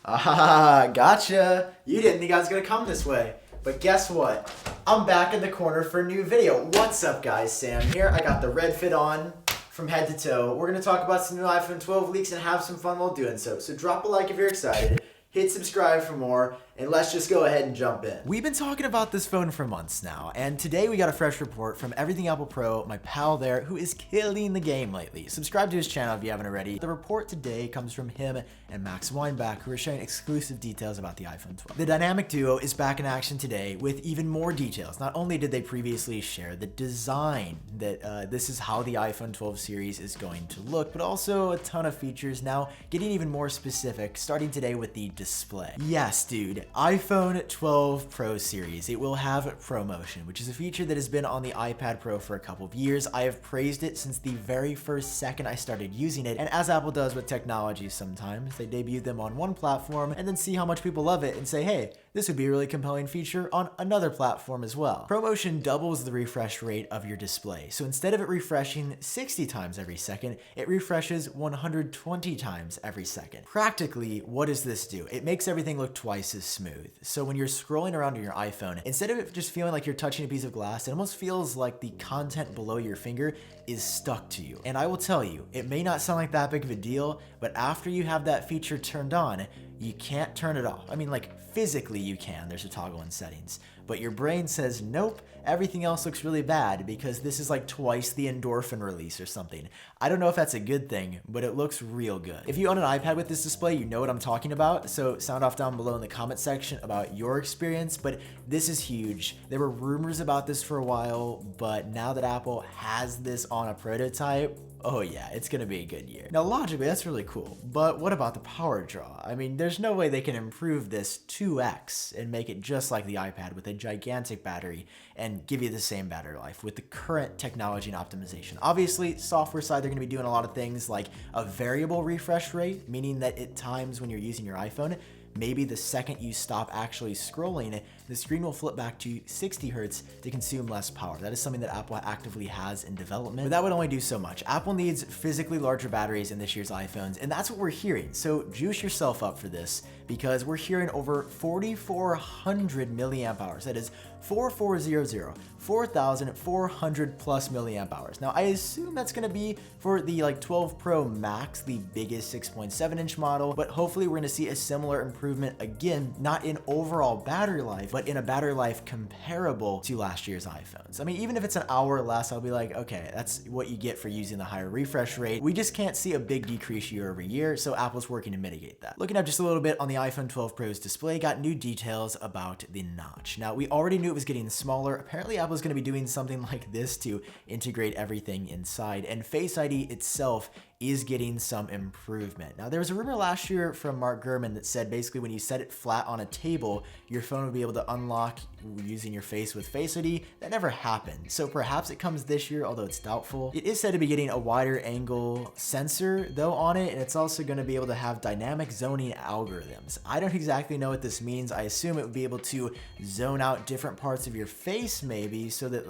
Ah, gotcha. You didn't think I was gonna come this way. But guess what? I'm back in the corner for a new video. What's up, guys? Sam here. I got the red fit on from head to toe. We're gonna talk about some new iPhone 12 leaks and have some fun while doing so. So drop a like if you're excited. Hit subscribe for more, and let's just go ahead and jump in. We've been talking about this phone for months now, and today we got a fresh report from Everything Apple Pro, my pal there, who is killing the game lately. Subscribe to his channel if you haven't already. The report today comes from him and Max Weinbach, who are sharing exclusive details about the iPhone 12. The dynamic duo is back in action today with even more details. Not only did they previously share the design, that this is how the iPhone 12 series is going to look, but also a ton of features now getting even more specific, starting today with the display. Yes, dude, iPhone 12 Pro series, it will have ProMotion, which is a feature that has been on the iPad Pro for a couple of years. I have praised it since the very first second I started using it, and as Apple does with technology sometimes, they debut them on one platform and then see how much people love it and say, hey, this would be a really compelling feature on another platform as well. ProMotion doubles the refresh rate of your display, so instead of it refreshing 60 times every second, it refreshes 120 times every second. Practically, what does this do? It makes everything look twice as smooth. So when you're scrolling around on your iPhone, instead of it just feeling like you're touching a piece of glass, it almost feels like the content below your finger is stuck to you. And I will tell you, it may not sound like that big of a deal, but after you have that feature turned on, you can't turn it off. I mean, like, physically you can, there's a toggle in settings, but your brain says, nope, everything else looks really bad because this is like twice the endorphin release or something. I don't know if that's a good thing, but it looks real good. If you own an iPad with this display, you know what I'm talking about, so sound off down below in the comment section about your experience, but this is huge. There were rumors about this for a while, but now that Apple has this on a prototype, oh yeah, it's gonna be a good year. Now logically, that's really cool, but what about the power draw? I mean, there's no way they can improve this 2x and make it just like the iPad with a gigantic battery and give you the same battery life with the current technology and optimization. Obviously, software side, they're gonna be doing a lot of things like a variable refresh rate, meaning that at times when you're using your iPhone, maybe the second you stop actually scrolling, the screen will flip back to 60 Hertz to consume less power. That is something that Apple actively has in development, but that would only do so much. Apple needs physically larger batteries in this year's iPhones, and that's what we're hearing. So juice yourself up for this, because we're hearing over 4,400 milliamp hours. That is 4400, 4,400 plus milliamp hours. Now, I assume that's gonna be for the 12 Pro Max, the biggest 6.7-inch model, but hopefully we're gonna see a similar improvement again, not in overall battery life, but in a battery life comparable to last year's iPhones. I mean, even if it's an hour less, I'll be like, okay, that's what you get for using the higher refresh rate. We just can't see a big decrease year over year, so Apple's working to mitigate that. Looking up just a little bit on the iPhone 12 Pro's display, got new details about the notch. Now, we already knew it was getting smaller. Apparently, Apple's gonna be doing something like this to integrate everything inside, and Face ID itself is getting some improvement. Now, there was a rumor last year from Mark Gurman that said basically when you set it flat on a table, your phone would be able to unlock using your face with Face ID. That never happened. So perhaps it comes this year, although it's doubtful. It is said to be getting a wider angle sensor though on it, and it's also going to be able to have dynamic zoning algorithms. I don't exactly know what this means. I assume it would be able to zone out different parts of your face maybe, so that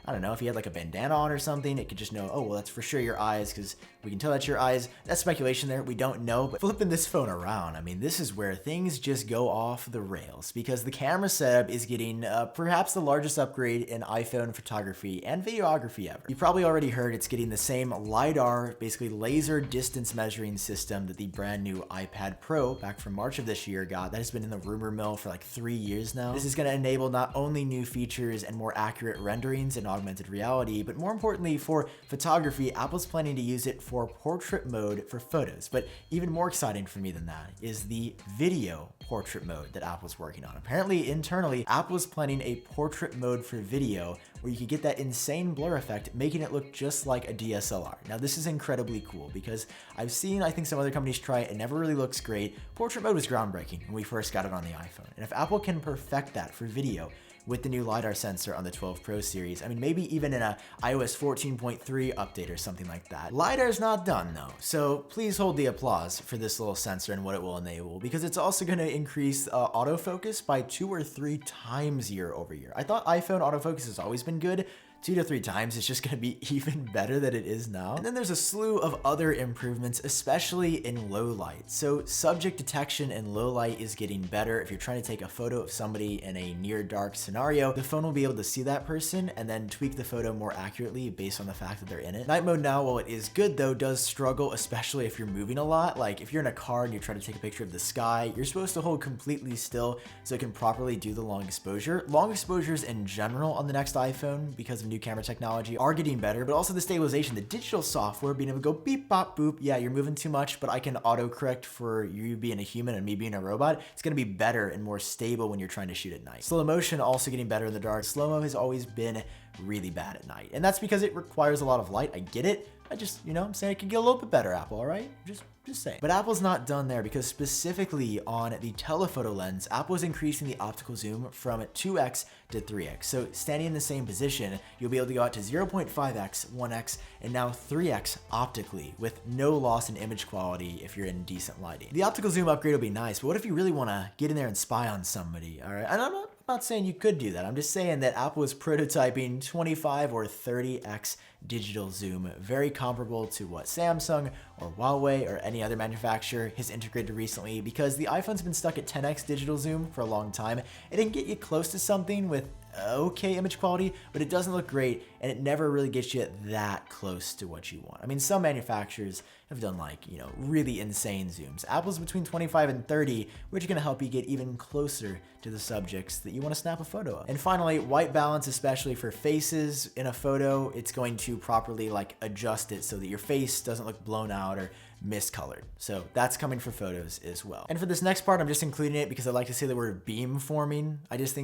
I don't know, if you had like a bandana on or something, it could just know, oh, well, that's for sure your eyes, because we can tell that's your eyes. That's speculation there, we don't know, but flipping this phone around, I mean, this is where things just go off the rails, because the camera setup is getting perhaps the largest upgrade in iPhone photography and videography ever. You probably already heard it's getting the same LiDAR, basically laser distance measuring system that the brand new iPad Pro back from March of this year got. That has been in the rumor mill for like 3 years now. This is going to enable not only new features and more accurate renderings and augmented reality, but more importantly for photography, Apple's planning to use it for portrait mode for photos. But even more exciting for me than that is the video portrait mode that Apple's working on. Apparently internally, Apple's planning a portrait mode for video where you could get that insane blur effect, making it look just like a DSLR. Now, this is incredibly cool because I've seen, I think some other companies try it, it never really looks great. Portrait mode was groundbreaking when we first got it on the iPhone. And if Apple can perfect that for video, with the new LiDAR sensor on the 12 Pro series. I mean, maybe even in a iOS 14.3 update or something like that. LiDAR's not done though, so please hold the applause for this little sensor and what it will enable, because it's also going to increase autofocus by 2 or 3 times year over year. I thought iPhone autofocus has always been good. 2 to 3 times, it's just gonna be even better than it is now. And then there's a slew of other improvements, especially in low light. So subject detection in low light is getting better. If you're trying to take a photo of somebody in a near dark scenario, the phone will be able to see that person and then tweak the photo more accurately based on the fact that they're in it. Night mode now, while it is good though, does struggle, especially if you're moving a lot. Like if you're in a car and you're trying to take a picture of the sky, you're supposed to hold completely still so it can properly do the long exposure. Long exposures in general on the next iPhone, because of new camera technology, are getting better, but also the stabilization, the digital software being able to go beep, bop, boop. Yeah, you're moving too much, but I can autocorrect for you being a human and me being a robot. It's gonna be better and more stable when you're trying to shoot at night. Slow motion also getting better in the dark. Slow-mo has always been really bad at night, and that's because it requires a lot of light. I get it. I just, I'm saying it could get a little bit better, Apple, all right? Just saying. But Apple's not done there, because specifically on the telephoto lens, Apple is increasing the optical zoom from 2x to 3x. So standing in the same position, you'll be able to go out to 0.5x, 1x, and now 3x optically with no loss in image quality if you're in decent lighting. The optical zoom upgrade will be nice, but what if you really want to get in there and spy on somebody, all right? And I'm not saying you could do that. I'm just saying that Apple is prototyping 25 or 30x digital zoom, very comparable to what Samsung or Huawei or any other manufacturer has integrated recently, because the iPhone's been stuck at 10x digital zoom for a long time. It can get you close to something with okay image quality, but it doesn't look great, and it never really gets you that close to what you want. I mean, some manufacturers have done like, really insane zooms. Apple's between 25 and 30, which are gonna help you get even closer to the subjects that you wanna snap a photo of. And finally, white balance, especially for faces in a photo, it's going to properly adjust it so that your face doesn't look blown out or miscolored. So that's coming for photos as well. And for this next part, I'm just including it because I like to say the word beam forming. I just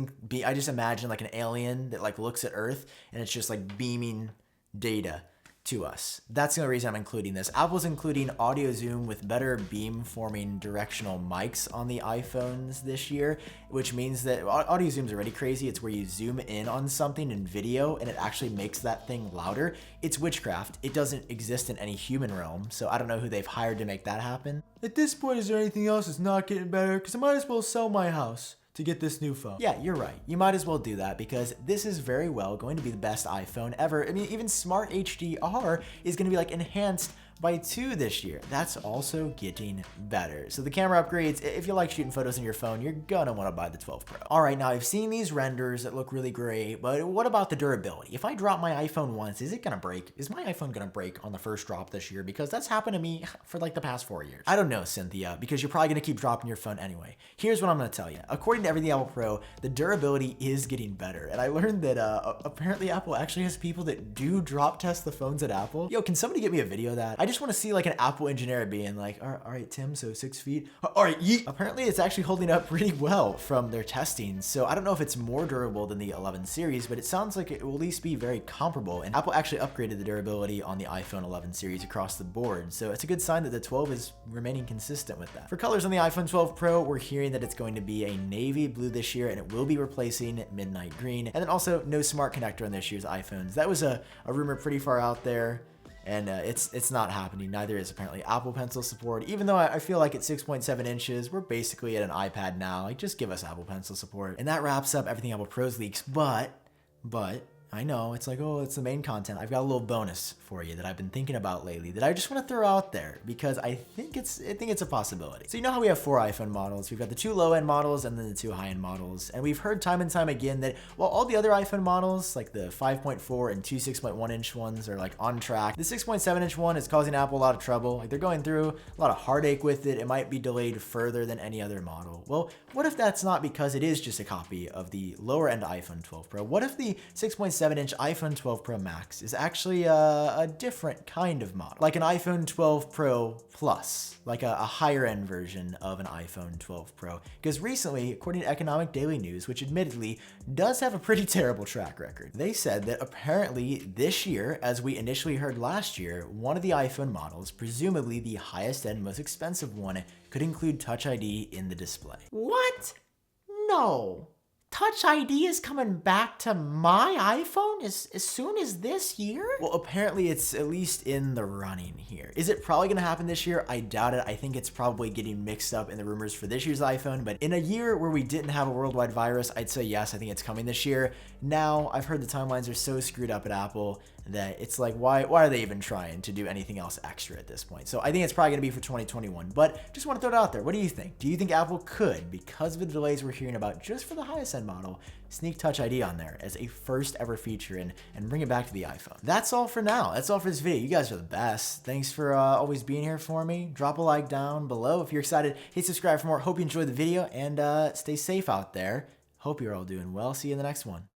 imagine like an alien that looks at Earth and it's just beaming data to us. That's the only reason I'm including this. Apple's including audio zoom with better beam forming directional mics on the iPhones this year, which means that audio zoom's already crazy. It's where you zoom in on something in video and it actually makes that thing louder. It's witchcraft. It doesn't exist in any human realm, so I don't know who they've hired to make that happen. At this point, is there anything else that's not getting better? Because I might as well sell my house to get this new phone. Yeah, you're right. You might as well do that, because this is very well going to be the best iPhone ever. I mean, even Smart HDR is going to be enhanced by 2 this year. That's also getting better. So the camera upgrades, if you like shooting photos on your phone, you're gonna wanna buy the 12 Pro. All right, now I've seen these renders that look really great, but what about the durability? If I drop my iPhone once, is it gonna break? Is my iPhone gonna break on the first drop this year? Because that's happened to me for the past 4 years. I don't know, Cynthia, because you're probably gonna keep dropping your phone anyway. Here's what I'm gonna tell you. According to Everything Apple Pro, the durability is getting better. And I learned that apparently Apple actually has people that do drop test the phones at Apple. Yo, can somebody get me a video of that? I just want to see an Apple engineer being like, all right, Tim, so 6 feet. All right, yeet. Apparently it's actually holding up pretty well from their testing. So I don't know if it's more durable than the 11 series, but it sounds like it will at least be very comparable. And Apple actually upgraded the durability on the iPhone 11 series across the board. So it's a good sign that the 12 is remaining consistent with that. For colors on the iPhone 12 Pro, we're hearing that it's going to be a navy blue this year, and it will be replacing midnight green. And then also no smart connector on this year's iPhones. That was a rumor pretty far out there. And it's not happening. Neither is apparently Apple Pencil support. Even though I feel like at 6.7 inches, we're basically at an iPad now. Just give us Apple Pencil support. And that wraps up Everything Apple Pro's leaks. But I know it's oh, it's the main content. I've got a little bonus for you that I've been thinking about lately that I just want to throw out there because I think it's a possibility. So you know how we have 4 iPhone models? We've got the 2 low-end models and then the 2 high-end models. And we've heard time and time again that while all the other iPhone models, like the 5.4 and 2 6.1 inch ones, are on track, the 6.7 inch one is causing Apple a lot of trouble. They're going through a lot of heartache with it. It might be delayed further than any other model. Well, what if that's not because it is just a copy of the lower-end iPhone 12 Pro? What if the 6.7-inch iPhone 12 Pro Max is actually a different kind of model, like an iPhone 12 Pro Plus, like a higher end version of an iPhone 12 Pro? Because recently, according to Economic Daily News, which admittedly does have a pretty terrible track record, they said that apparently this year, as we initially heard last year, one of the iPhone models, presumably the highest end, most expensive one, could include Touch ID in the display. What? No. Touch ID is coming back to my iPhone as soon as this year? Well, apparently it's at least in the running here. Is it probably gonna happen this year? I doubt it. I think it's probably getting mixed up in the rumors for this year's iPhone, but in a year where we didn't have a worldwide virus, I'd say yes, I think it's coming this year. Now, I've heard the timelines are so screwed up at Apple that it's like, why are they even trying to do anything else extra at this point? So I think it's probably gonna be for 2021, but just wanna throw it out there. What do you think? Do you think Apple could, because of the delays we're hearing about just for the highest end model, sneak Touch ID on there as a first ever feature and bring it back to the iPhone? That's all for now. That's all for this video. You guys are the best. Thanks for always being here for me. Drop a like down below if you're excited. Hit subscribe for more. Hope you enjoyed the video and stay safe out there. Hope you're all doing well. See you in the next one.